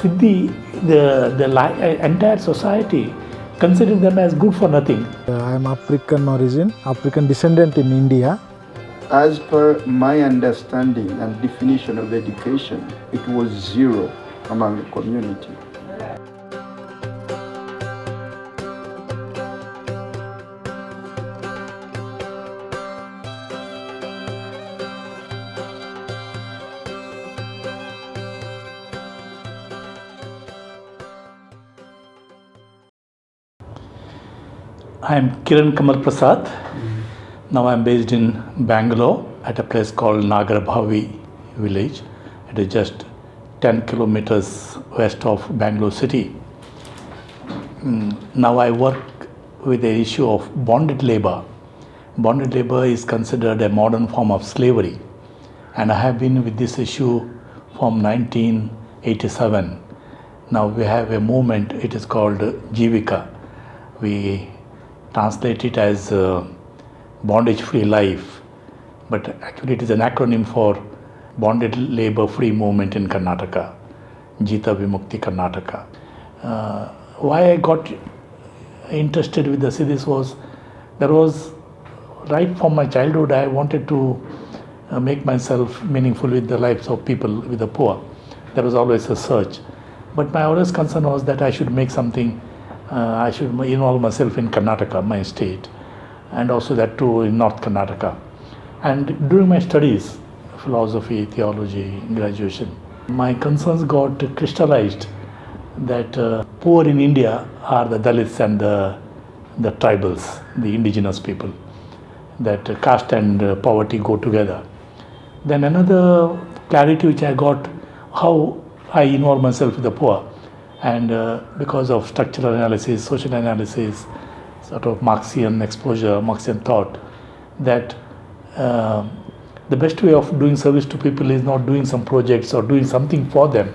Siddhi, entire society considered them as good for nothing. I am African origin, African descendant in India. As per my understanding and definition of education, it was zero among the community. I am Kiran Kamal Prasad. Now I am based in Bangalore at a place called Nagarabhavi village. It is just 10 kilometers west of Bangalore city. Now I work with the issue of bonded labor. Bonded labor is considered a modern form of slavery, and I have been with this issue from 1987. Now we have a movement, it is called Jivika. We translate it as bondage free life, but actually it is an acronym for bonded labor free movement in Karnataka, VImukti Karnataka. Why I got interested with the Siddis was, there was right from my childhood I wanted to make myself meaningful with the lives of people, with the poor. There was always a search, but my always concern was that I should make something. I should involve myself in Karnataka, my state, and also that too in North Karnataka. And during my studies, philosophy, theology, graduation, my concerns got crystallized that poor in India are the Dalits and the tribals, the indigenous people, that caste and poverty go together. Then another clarity which I got, how I involve myself with the poor. And because of structural analysis, social analysis, sort of Marxian exposure, Marxian thought, that the best way of doing service to people is not doing some projects or doing something for them,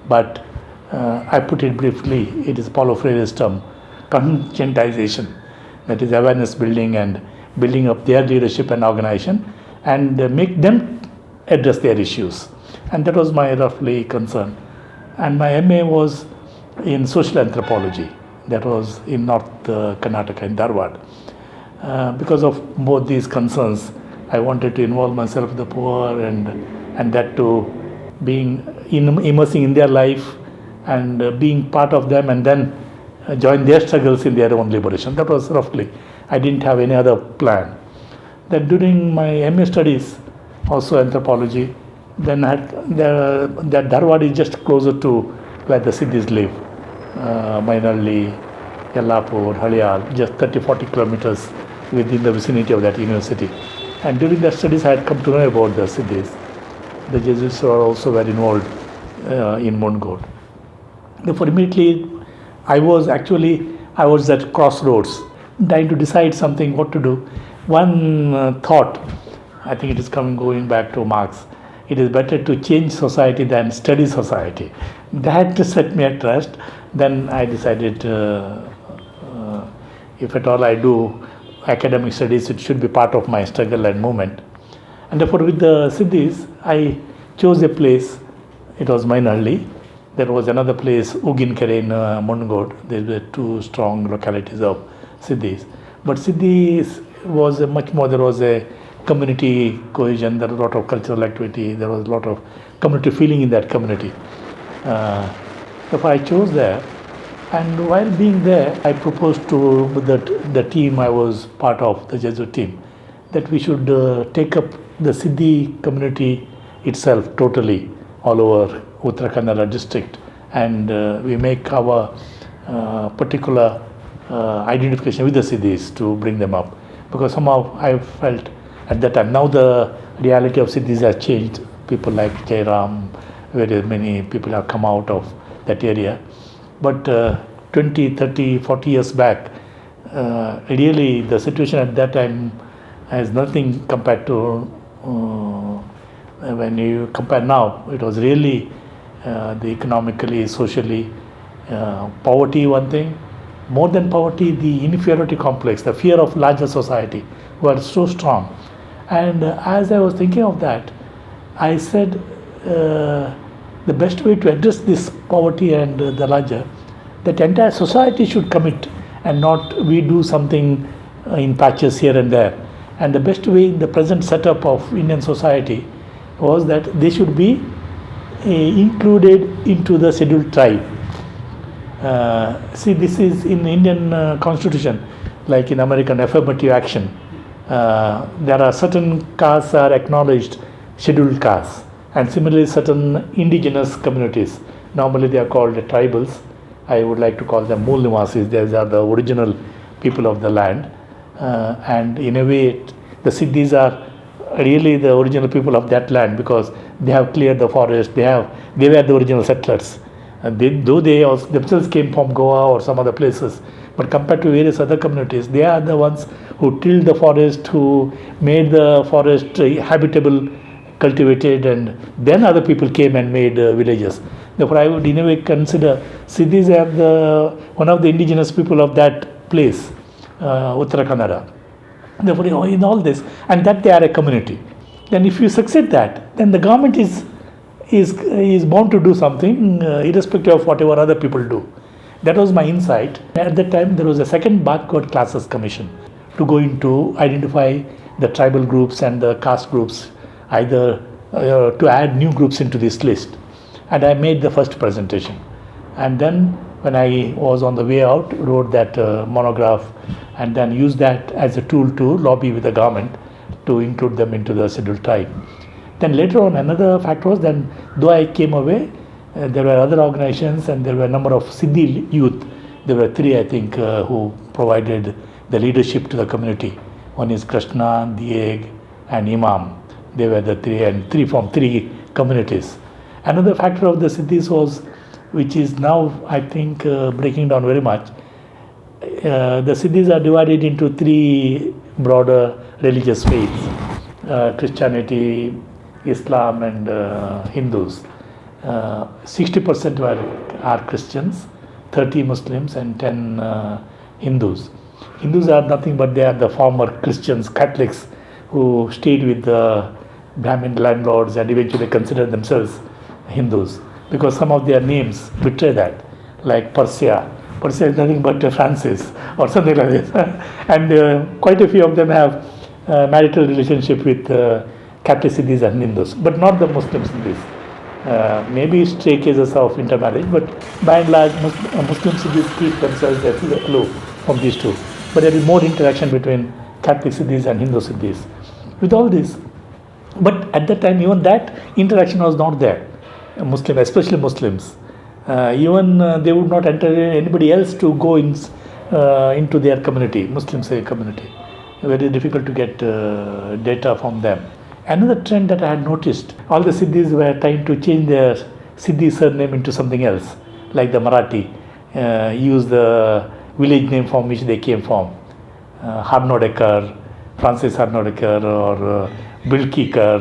but I put it briefly, it is Paulo Freire's term, conscientization, that is awareness building and building up their leadership and organization and make them address their issues. And that was my roughly concern. And my MA was in social anthropology. That was in North Karnataka, in Dharwad. Because of both these concerns, I wanted to involve myself with the poor and that too being immersing in their life and being part of them and then join their struggles in their own liberation. That was roughly. I didn't have any other plan. Then during my MA studies, also anthropology, then that Dharwad is just closer to where the Siddis live. Mainalli, Yellapur, Haliyal, just 30-40 kilometers within the vicinity of that university. And during the studies I had come to know about the Siddis. The Jesuits were also very involved in Mongod. Therefore immediately I was at crossroads, trying to decide something, what to do. One thought, I think it is going back to Marx, it is better to change society than study society. That set me at rest. Then I decided if at all I do academic studies, it should be part of my struggle and movement. And therefore with the Siddhis, I chose a place, it was Mainalli. There was another place, Uginkere in Mongod. There were two strong localities of Siddhis. But Siddhis was much more, there was a community cohesion, there was a lot of cultural activity, there was a lot of community feeling in that community. Therefore I chose there, and while being there I proposed to the team I was part of, the Jesuit team, that we should take up the Siddhi community itself totally all over Uttara Kannada district, and we make our particular identification with the Siddhis to bring them up, because somehow I felt at that time, now the reality of Siddhis has changed. People like Jairam, very many people have come out of that area. But 20, 30, 40 years back, really the situation at that time has nothing compared to when you compare now. It was really the economically, socially, poverty one thing. More than poverty, the inferiority complex, the fear of larger society were so strong. And as I was thinking of that, I said, the best way to address this poverty and the larger, that entire society should commit and not we do something in patches here and there. And the best way in the present setup of Indian society was that they should be included into the scheduled tribe. See, this is in Indian constitution, like in American affirmative action. There are certain castes are acknowledged scheduled castes, and similarly certain indigenous communities. Normally they are called tribals. I would like to call them Mool Niwasis. These are the original people of the land, and in a way, the Siddis are really the original people of that land because they have cleared the forest. They were the original settlers. Though they themselves came from Goa or some other places, but compared to various other communities, they are the ones who tilled the forest, who made the forest habitable, cultivated, and then other people came and made villages. Therefore, I would in a way consider Siddis are one of the indigenous people of that place, Uttara Kannada. Therefore, in all this, and that they are a community. Then if you succeed that, then the government is bound to do something irrespective of whatever other people do. That was my insight. At that time, there was a second backward classes commission to go into identify the tribal groups and the caste groups, either to add new groups into this list. And I made the first presentation. And then when I was on the way out, wrote that monograph and then used that as a tool to lobby with the government to include them into the scheduled tribe. Then later on, another fact was that though I came away, there were other organizations and there were a number of Siddi youth. There were three, I think, who provided the leadership to the community. One is Krishna, Dieg, and Imam. They were the three, and three from three communities. Another factor of the Siddis was, which is now, I think, breaking down very much. The Siddis are divided into three broader religious faiths: Christianity, Islam, and Hindus. 60% are Christians, 30 Muslims, and 10 Hindus. Hindus are nothing but they are the former Christians, Catholics, who stayed with the Brahmin landlords and eventually considered themselves Hindus, because some of their names betray that, like Persia. Persia is nothing but Francis or something like this. And quite a few of them have marital relationship with Catholic Siddis and Hindus, but not the Muslim Siddis. Maybe stray cases of intermarriage, but by and large, Muslim Siddis keep themselves aloof from these two. But there is more interaction between Catholic Siddis and Hindu Siddis. With all this, but at that time, even that interaction was not there. Muslim, especially Muslims, even they would not enter anybody else to go into their community, Muslim community. Very difficult to get data from them. Another trend that I had noticed, all the Siddhis were trying to change their Siddhi surname into something else, like the Marathi, use the village name from which they came from, Harnodekar, Francis Harnodekar, or Bilkikar,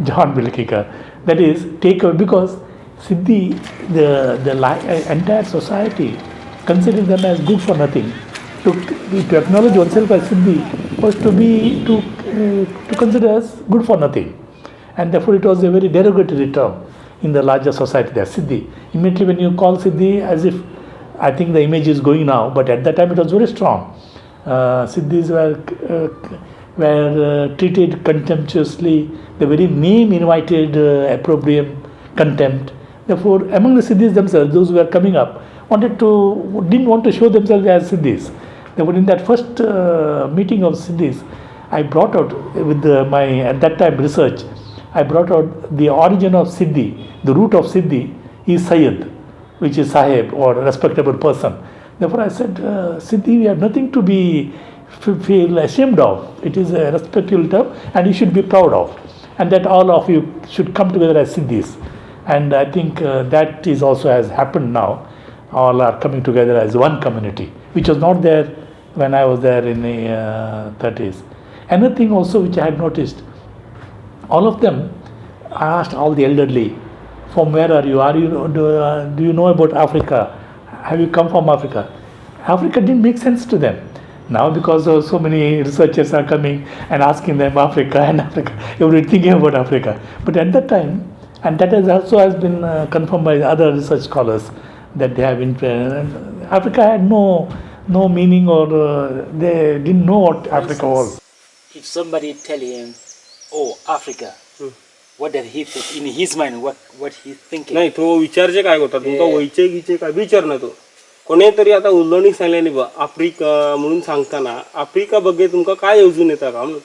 John Bilkikar. That is, take away, because Siddhi, the entire society considered them as good for nothing. To acknowledge oneself as Siddhi was to consider as good for nothing, and therefore it was a very derogatory term in the larger society there, Siddhi. Immediately when you call Siddhi, as if, I think the image is going now, but at that time it was very strong. Siddhis were treated contemptuously. The very name invited opprobrium, contempt. Therefore, among the Siddhis themselves, those who were coming up didn't want to show themselves as Siddhis. Therefore, in that first meeting of Siddhis, I brought out with my at that time research, I brought out the origin of Siddhi. The root of Siddhi is Sayyid, which is Sahib or respectable person. Therefore, I said, Siddhi, we have nothing to feel ashamed of. It is a respectable term, and you should be proud of, and that all of you should come together as Siddhis. And I think that is also has happened now. All are coming together as one community, which was not there when I was there in the 30s. Another thing also which I had noticed, all of them, I asked all the elderly, from where are you? Do you know about Africa? Have you come from Africa? Africa didn't make sense to them. Now, because so many researchers are coming and asking them Africa, everybody thinking about Africa. But at that time, And that has been confirmed by other research scholars that they have Africa had no meaning, or they didn't know what Africa was. If somebody tell him, "Oh, Africa," what does he think in his mind? What he's thinking? नाही तो विचारचे काय होता तुमका वयचे गिचे काय विचार ना तो कोणीतरी आता उल्लणी सांगल्यानी बा आफ्रिका म्हणून सांगताना आफ्रिका बघे तुमका काय योजून येता का म्हणून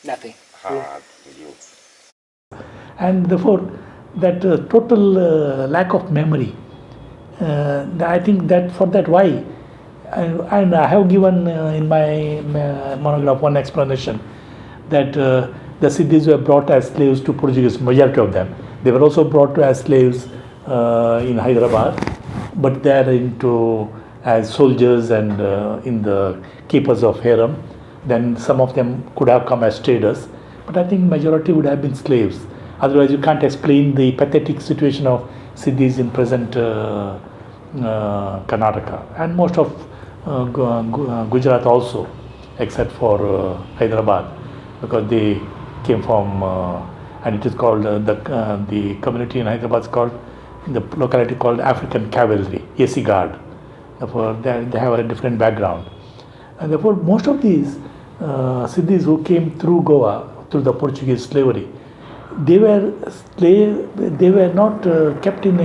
Nothing. And therefore, that total lack of memory, I think that for that why, and I have given in my monograph one explanation that the Siddis were brought as slaves to Portuguese, majority of them. They were also brought as slaves in Hyderabad, but they are into as soldiers and in the keepers of harem. Then some of them could have come as traders, but I think majority would have been slaves. Otherwise, you can't explain the pathetic situation of Siddis in present Karnataka and most of Gujarat also, except for Hyderabad, because they came from and it is called the community in Hyderabad is called the locality called African Cavalry, AC Guard. Therefore, they have a different background, and therefore most of these Siddis who came through Goa through the Portuguese slavery, they were not kept in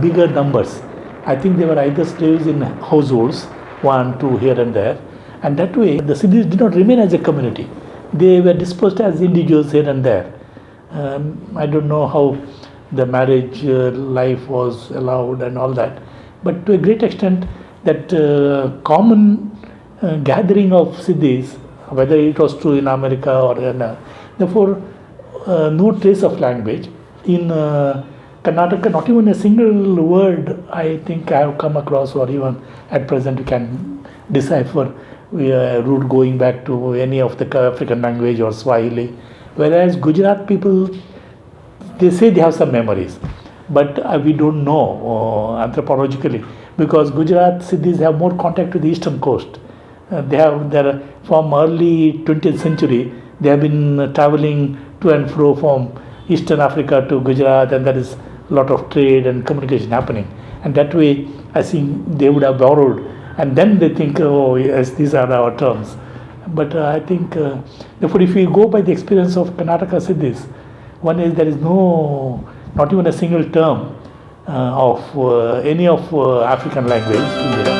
bigger numbers. I think they were either slaves in households, 1, 2 here and there, and that way the Siddis did not remain as a community. They were dispersed as individuals here and there. I don't know how the marriage life was allowed and all that, but to a great extent that common gathering of Siddis, whether it was true in America or therefore no trace of language. In Karnataka, not even a single word I think I have come across, or even at present you can decipher a root going back to any of the African language or Swahili. Whereas Gujarat people, they say they have some memories, but we don't know anthropologically, because Gujarat Siddhis have more contact with the eastern coast. From early 20th century, they have been traveling to and fro from Eastern Africa to Gujarat, and there is a lot of trade and communication happening. And that way, I think they would have borrowed, and then they think, oh yes, these are our terms. But I think, therefore, if we go by the experience of Karnataka Siddhis, one is there is not even a single term of any of African language in there.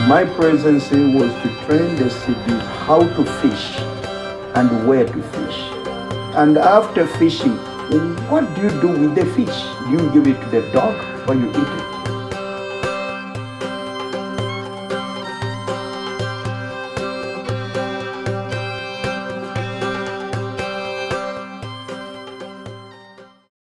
My presence was to train the Siddis how to fish and where to fish. And after fishing, what do you do with the fish? Do you give it to the dog or you eat it?